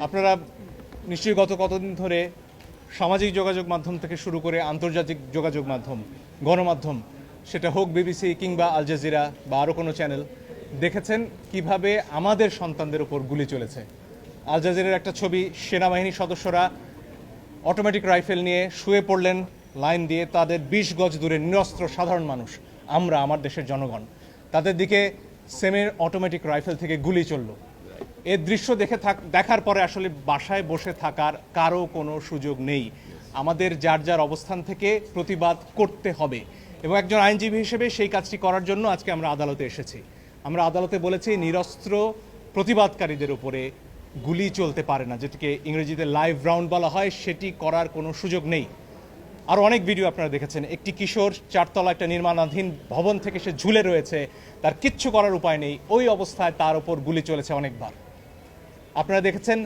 আপনারা নিশ্চয়ই গত কতদিন ধরে সামাজিক যোগাযোগ মাধ্যম থেকে শুরু করে আন্তর্জাতিক যোগাযোগ মাধ্যম, গণমাধ্যম, সেটা হোক বিবিসি কিংবা আল জাজিরা বা আরও কোনো চ্যানেল, দেখেছেন কিভাবে আমাদের সন্তানদের উপর গুলি চলেছে। আল জাজিরার একটা ছবি, সেনাবাহিনীর সদস্যরা অটোমেটিক রাইফেল নিয়ে শুয়ে পড়লেন লাইন দিয়ে, তাদের 20 গজ দূরে নিরস্ত্র সাধারণ মানুষ, আমরা, আমার দেশের জনগণ, তাদের দিকে সেমের অটোমেটিক রাইফেল থেকে গুলি চলল। এর দৃশ্য দেখার পরে আসলে বাসায় বসে থাকার কারো কোনো সুযোগ নেই। আমাদের যার যার অবস্থান থেকে প্রতিবাদ করতে হবে এবং একজন আইনজীবী হিসেবে সেই কাজটি করার জন্য আজকে আমরা আদালতে এসেছি। আমরা আদালতে বলেছি নিরস্ত্র প্রতিবাদকারীদের উপরে গুলি চলতে পারে না, যেটিকে ইংরেজিতে লাইভ রাউন্ড বলা হয়, সেটি করার কোনো সুযোগ নেই। আর অনেক ভিডিও আপনারা দেখেছেন, একটি কিশোর 4 তলা একটা নির্মাণাধীন ভবন থেকে সে ঝুলে রয়েছে, তার কিচ্ছু করার উপায় নেই, ওই অবস্থায় তার ওপর গুলি চলেছে অনেকবার। আপনারা দেখেছেন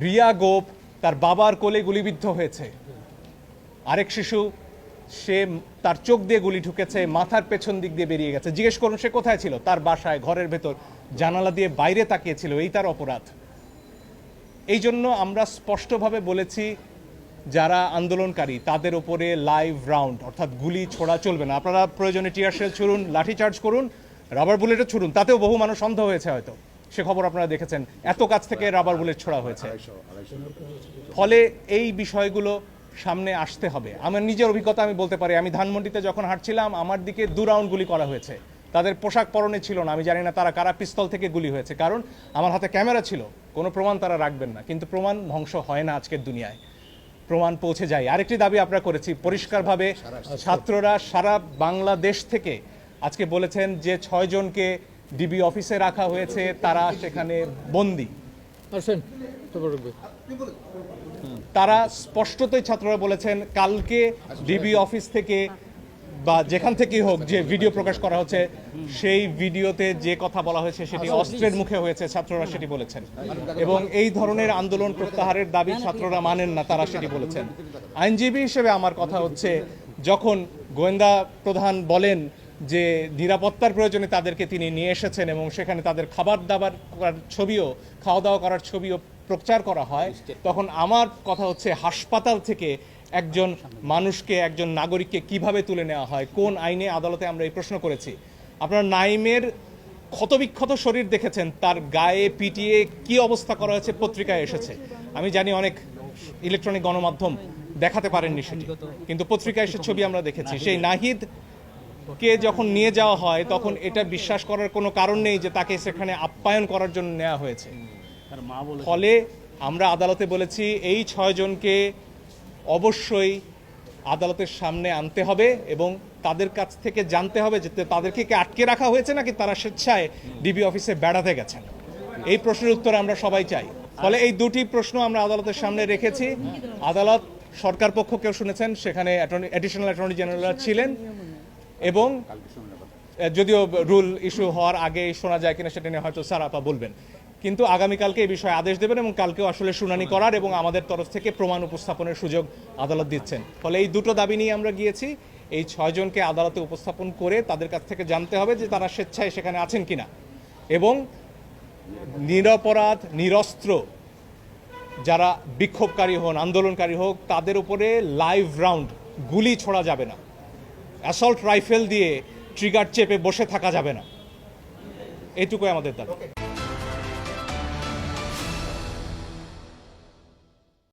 রিয়া গোপ তার বাবার কোলে গুলিবিদ্ধ হয়েছে, আরেক শিশু সে তার চোখ দিয়ে গুলি ঢুকেছে, মাথার পেছন দিক দিয়ে বেরিয়ে গেছে। জিজ্ঞেস করুন সে কোথায় ছিল, তার বাসায় ঘরের ভেতর জানালা দিয়ে বাইরে তাকিয়েছিল, এই তার অপরাধ। এই জন্য আমরা স্পষ্টভাবে বলেছি যারা আন্দোলনকারী তাদের উপরে লাইভ রাউন্ড অর্থাৎ গুলি ছোড়া চলবে না। আপনারা প্রয়োজনে টিয়ার শেল ছুড়ুন, লাঠিচার্জ করুন, রাবার বুলেটও ছুড়ুন, তাতেও বহু মানুষ অন্ধ হয়েছে হয়তো, সে খবর আপনারা দেখেছেন, এত কাছ থেকে রাবার বুলেট ছোড়া হয়েছে। ফলে এই বিষয়গুলো সামনে আসতে হবে। আমার নিজের অভিজ্ঞতা আমি বলতে পারি, আমি ধানমন্ডিতে যখন হাঁটছিলাম আমার দিকে 2 রাউন্ড গুলি করা হয়েছে। তাদের পোশাক পরনে ছিল না, আমি জানি না তারা কারা, পিস্তল থেকে গুলি হয়েছে, কারণ আমার হাতে ক্যামেরা ছিল, কোনো প্রমাণ তারা রাখবেন না, কিন্তু প্রমাণ ধ্বংস হয় না আজকের দুনিয়ায়, প্রমাণ পৌঁছে যায়। আরেকটি দাবি আমরা করেছি পরিষ্কারভাবে, ছাত্ররা সারা বাংলাদেশ থেকে আজকে বলেছেন যে 6 জনকে ডিবি অফিসে রাখা হয়েছে, তারা সেখানে বন্দী। তারা স্পষ্টতই ছাত্ররা বলেছেন কালকে ডিবি অফিস থেকে বা যেখান থেকেই হোক যে ভিডিও প্রকাশ করা হচ্ছে, সেই ভিডিওতে যে কথা বলা হয়েছে সেটি অস্ত্রের মুখে হয়েছে, ছাত্ররা সেটি বলেছেন। এবং এই ধরনের আন্দোলন প্রত্যাহারের দাবি ছাত্ররা মানেন না, তারা সেটি বলেছেন। আইনজীবী হিসেবে আমার কথা হচ্ছে, যখন গোয়েন্দা প্রধান বলেন যে নিরাপত্তার প্রয়োজনে তাদেরকে তিনি নিয়ে এসেছেন এবং সেখানে তাদের খাবার দাবার করার ছবিও, খাওয়া দাওয়া করার ছবিও প্রচার করা হয়, তখন আমার কথা হচ্ছে হাসপাতাল থেকে একজন মানুষকে, একজন নাগরিককে কিভাবে তুলে নেওয়া হয়, কোন আইনে, আদালতে আমরা এই প্রশ্ন করেছি। আপনারা নাইমের ক্ষতবিক্ষত শরীর দেখেছেন, তার গায়ে পিটিয়ে কি অবস্থা করা হয়েছে পত্রিকায় এসেছে। আমি জানি অনেক ইলেকট্রনিক গণমাধ্যম দেখাতে পারেননি সেটি, কিন্তু পত্রিকায় এসে ছবি আমরা দেখেছি। সেই নাহিদ কে যখন নিয়ে যাওয়া হয় তখন এটা বিশ্বাস করার কোনো কারণ নেই যে তাকে সেখানে আপ্যায়ন করার জন্য নেওয়া হয়েছে। ফলে আমরা আদালতে বলেছি এই 6 জনকে অবশ্যই আদালতের সামনে আনতে হবে এবং তাদের কাছ থেকে জানতে হবে যে তাদেরকে কি আটকে রাখা হয়েছে নাকি তারা স্বেচ্ছায় ডিবি অফিসে বেড়াতে গেছেন। এই প্রশ্নের উত্তর আমরা সবাই চাই। ফলে এই দুটি প্রশ্ন আমরা আদালতের সামনে রেখেছি। আদালত সরকার পক্ষকেও শুনেছেন, সেখানে অ্যাডিশনাল অ্যাটর্নি জেনারেল ছিলেন এবং যদিও রুল ইস্যু হওয়ার আগে শোনা যায় কিনা সেটা নিয়ে হয়তো স্যার আপা বলবেন, কিন্তু আগামীকালকে এই বিষয়ে আদেশ দেবেন এবং কালকেও আসলে শুনানি করার এবং আমাদের তরফ থেকে প্রমাণ উপস্থাপনের সুযোগ আদালত দিচ্ছেন। ফলে এই দুটো দাবি নিয়ে আমরা গিয়েছি। এই 6 জনকে আদালতে উপস্থাপন করে তাদের কাছ থেকে জানতে হবে যে তারা স্বেচ্ছায় সেখানে আছেন কিনা এবং নিরপরাধ, নিরস্ত্র যারা বিক্ষোভকারী হন, আন্দোলনকারী হোক, তাদের উপরে লাইভ রাউন্ড গুলি ছোড়া যাবে না, অ্যাসল্ট রাইফেল দিয়ে ট্রিগার চেপে বসে থাকা যাবে না, এইটুকুই আমাদের দাবি।